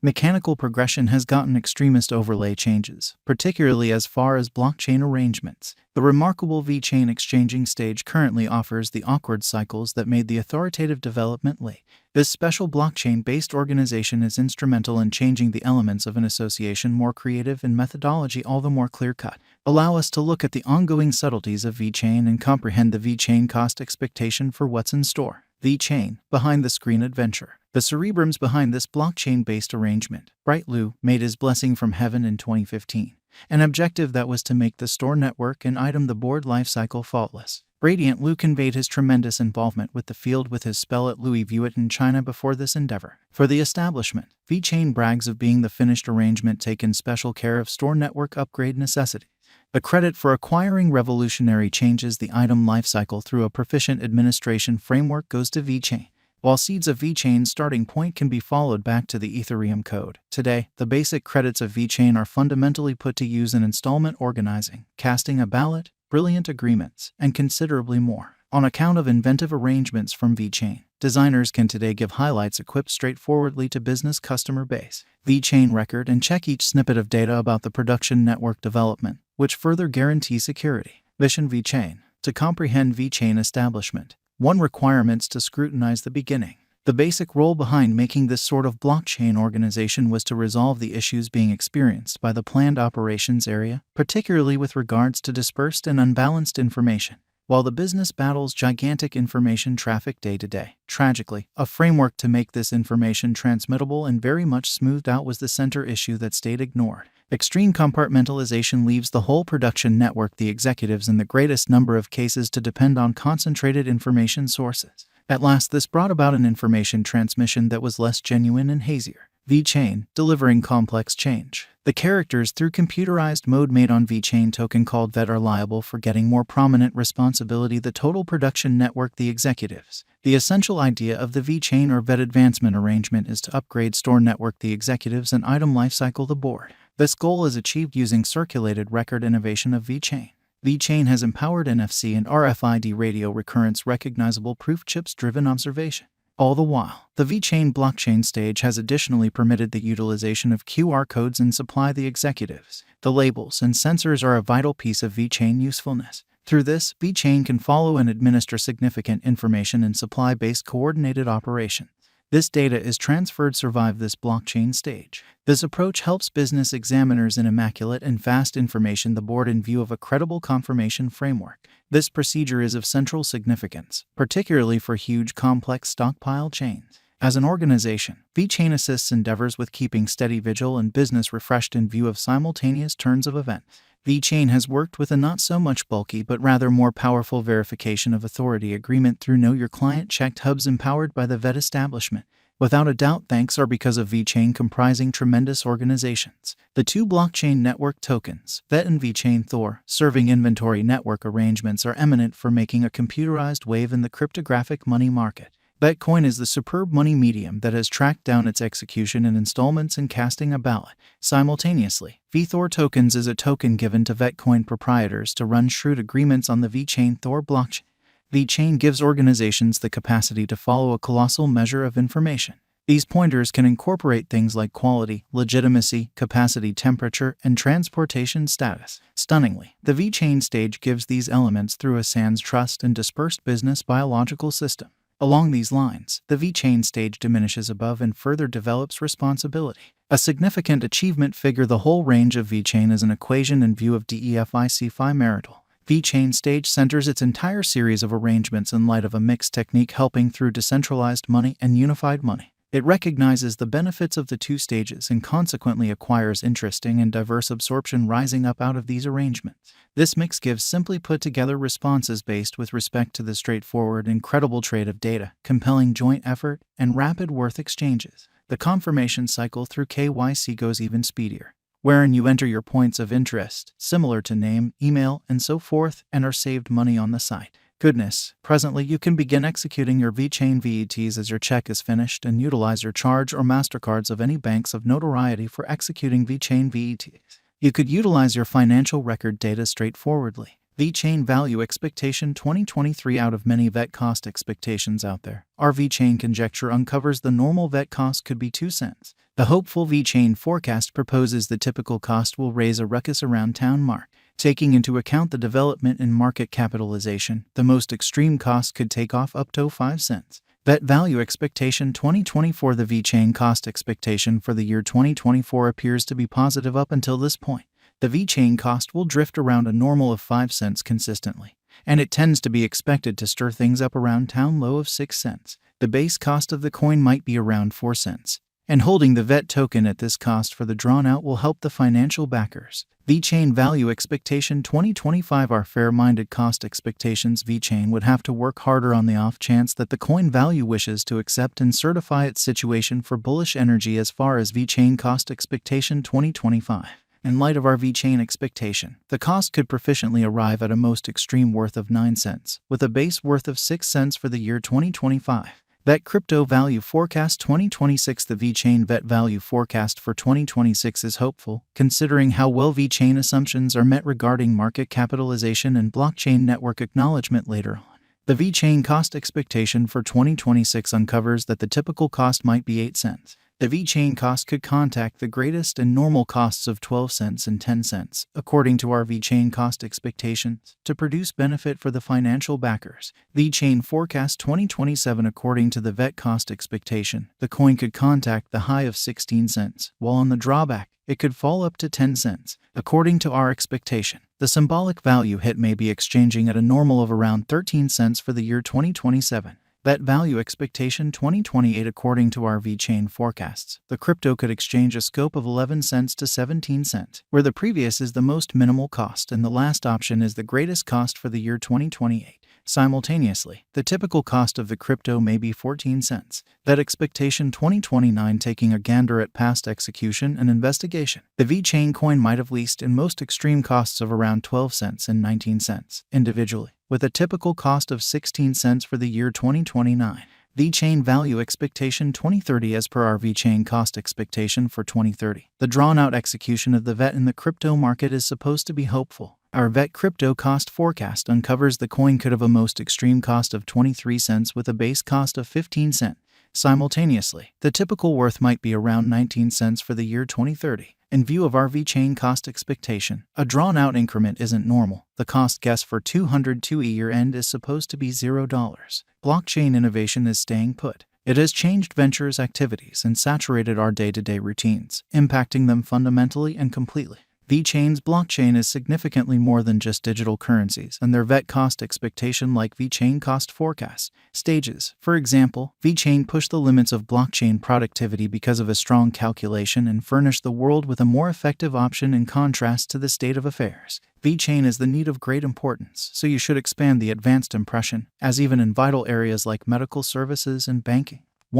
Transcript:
Mechanical progression has gotten extremist overlay changes, particularly as far as blockchain arrangements. The remarkable Vechain exchanging stage currently offers the awkward cycles that made the authoritative development late. This special blockchain-based organization is instrumental in changing the elements of an association more creative and methodology all the more clear-cut. Allow us to look at the ongoing subtleties of Vechain and comprehend the Vechain cost expectation for what's in store. Vechain, behind-the-screen adventure. The cerebrums behind this blockchain-based arrangement. Bright Lou made his blessing from heaven in 2015, an objective that was to make the store network and the board lifecycle faultless. Radiant Lou conveyed his tremendous involvement with the field with his spell at Louis Vuitton in China before this endeavor. For the establishment, Vechain brags of being the finished arrangement taken special care of store network upgrade necessity. The credit for acquiring revolutionary changes the item lifecycle through a proficient administration framework goes to Vechain. While seeds of Vechain's starting point can be followed back to the Ethereum code, today, the basic credits of Vechain are fundamentally put to use in installment organizing, casting a ballot, brilliant agreements, and considerably more. On account of inventive arrangements from Vechain, designers can today give highlights equipped straightforwardly to business customer base. Vechain record and check each snippet of data about the production network development, which further guarantee security. Vision Vechain. To comprehend Vechain establishment, one requirements to scrutinize the beginning. The basic role behind making this sort of blockchain organization was to resolve the issues being experienced by the planned operations area, particularly with regards to dispersed and unbalanced information. While the business battles gigantic information traffic day to day, tragically, a framework to make this information transmittable and very much smoothed out was the center issue that stayed ignored. Extreme compartmentalization leaves the whole production network, the executives in the greatest number of cases, to depend on concentrated information sources. At last, this brought about an information transmission that was less genuine and hazier. Vechain, delivering complex change. The characters through computerized mode made on Vechain token called VET are liable for getting more prominent responsibility the total production network, the executives. The essential idea of the Vechain or VET advancement arrangement is to upgrade store network, the executives, and item lifecycle, the board. This goal is achieved using circulated record innovation of Vechain. Vechain has empowered NFC and RFID radio recurrence recognizable proof chips-driven observation. All the while, the Vechain blockchain stage has additionally permitted the utilization of QR codes and supply the executives. The labels and sensors are a vital piece of Vechain usefulness. Through this, Vechain can follow and administer significant information in supply-based coordinated operations. This data is transferred survive this blockchain stage. This approach helps business examiners in immaculate and fast information the board in view of a credible confirmation framework. This procedure is of central significance, particularly for huge complex stockpile chains. As an organization, Vechain assists endeavors with keeping steady vigil and business refreshed in view of simultaneous turns of events. Vechain has worked with a not so much bulky but rather more powerful verification of authority agreement through Know Your Client checked hubs empowered by the VET establishment. Without a doubt, thanks are because of Vechain comprising tremendous organizations. The two blockchain network tokens, VET and Vechain Thor, serving inventory network arrangements are eminent for making a computerized wave in the cryptographic money market. Vechain is the superb money medium that has tracked down its execution in installments and casting a ballot. Simultaneously, VThor tokens is a token given to Vechain proprietors to run shrewd agreements on the Vechain Thor blockchain. Vechain gives organizations the capacity to follow a colossal measure of information. These pointers can incorporate things like quality, legitimacy, capacity, temperature, and transportation status. Stunningly, the Vechain stage gives these elements through a sans trust and dispersed business biological system. Along these lines, the Vechain stage diminishes above and further develops responsibility. A significant achievement figure the whole range of Vechain is an equation in view of DEFI-CFI marital. Vechain stage centers its entire series of arrangements in light of a mixed technique helping through decentralized money and unified money. It recognizes the benefits of the two stages and consequently acquires interesting and diverse absorption rising up out of these arrangements. This mix gives simply put together responses based with respect to the straightforward and credible trade of data, compelling joint effort, and rapid worth exchanges. The confirmation cycle through KYC goes even speedier, wherein you enter your points of interest, similar to name, email, and so forth, and are saved money on the site. Goodness, presently you can begin executing your Vechain VETs as your check is finished and utilize your Charge or MasterCards of any banks of notoriety for executing Vechain VETs. You could utilize your financial record data straightforwardly. Vechain Value Expectation 2023. Out of many vet cost expectations out there, our Vechain conjecture uncovers the normal vet cost could be 2 cents. The hopeful Vechain forecast proposes the typical cost will raise a ruckus around town mark. Taking into account the development in market capitalization, the most extreme cost could take off up to 5 cents. Vet Value Expectation 2024. The Vechain cost expectation for the year 2024 appears to be positive up until this point. The Vechain cost will drift around a normal of 5 cents consistently, and it tends to be expected to stir things up around town low of 6 cents. The base cost of the coin might be around 4 cents, and holding the VET token at this cost for the drawn out will help the financial backers. Vechain Value Expectation 2025. Our fair-minded cost expectations. Vechain would have to work harder on the off chance that the coin value wishes to accept and certify its situation for bullish energy. As far as Vechain cost expectation 2025. In light of our Vechain expectation, the cost could proficiently arrive at a most extreme worth of 9 cents, with a base worth of 6 cents for the year 2025. Vet Crypto Value Forecast 2026. The Vechain Vet Value Forecast for 2026 is hopeful, considering how well Vechain assumptions are met regarding market capitalization and blockchain network acknowledgement later on. The Vechain cost expectation for 2026 uncovers that the typical cost might be 8 cents. The Vechain cost could contact the greatest and normal costs of 12 cents and 10 cents, according to our Vechain cost expectations, to produce benefit for the financial backers. Vechain Forecast 2027. According to the VET cost expectation, the coin could contact the high of 16 cents, while on the drawback, it could fall up to 10 cents. According to our expectation, the symbolic value hit may be exchanging at a normal of around 13 cents for the year 2027. Vet Value Expectation 2028. According to our Vechain forecasts, the crypto could exchange a scope of 11 cents to 17 cents, where the previous is the most minimal cost and the last option is the greatest cost for the year 2028. Simultaneously, the typical cost of the crypto may be 14 cents. Vet Expectation 2029. Taking a gander at past execution and investigation, the Vechain coin might have leased in most extreme costs of around 12 cents and 19 cents individually, with a typical cost of 16 cents for the year 2029. Vechain Value Expectation 2030. As per our Vechain cost expectation for 2030, the drawn-out execution of the VET in the crypto market is supposed to be hopeful. Our VET crypto cost forecast uncovers the coin could have a most extreme cost of 23 cents with a base cost of 15 cents. Simultaneously, the typical worth might be around 19 cents for the year 2030. In view of our Vechain cost expectation, a drawn-out increment isn't normal. The cost guess for 202 year-end is supposed to be $0. Blockchain innovation is staying put. It has changed ventures' activities and saturated our day-to-day routines, impacting them fundamentally and completely. Vechain's blockchain is significantly more than just digital currencies, and their VET cost expectation like Vechain cost forecast stages. For example, Vechain pushed the limits of blockchain productivity because of a strong calculation and furnished the world with a more effective option in contrast to the state of affairs. Vechain is the need of great importance, so you should expand the advanced impression, as even in vital areas like medical services and banking.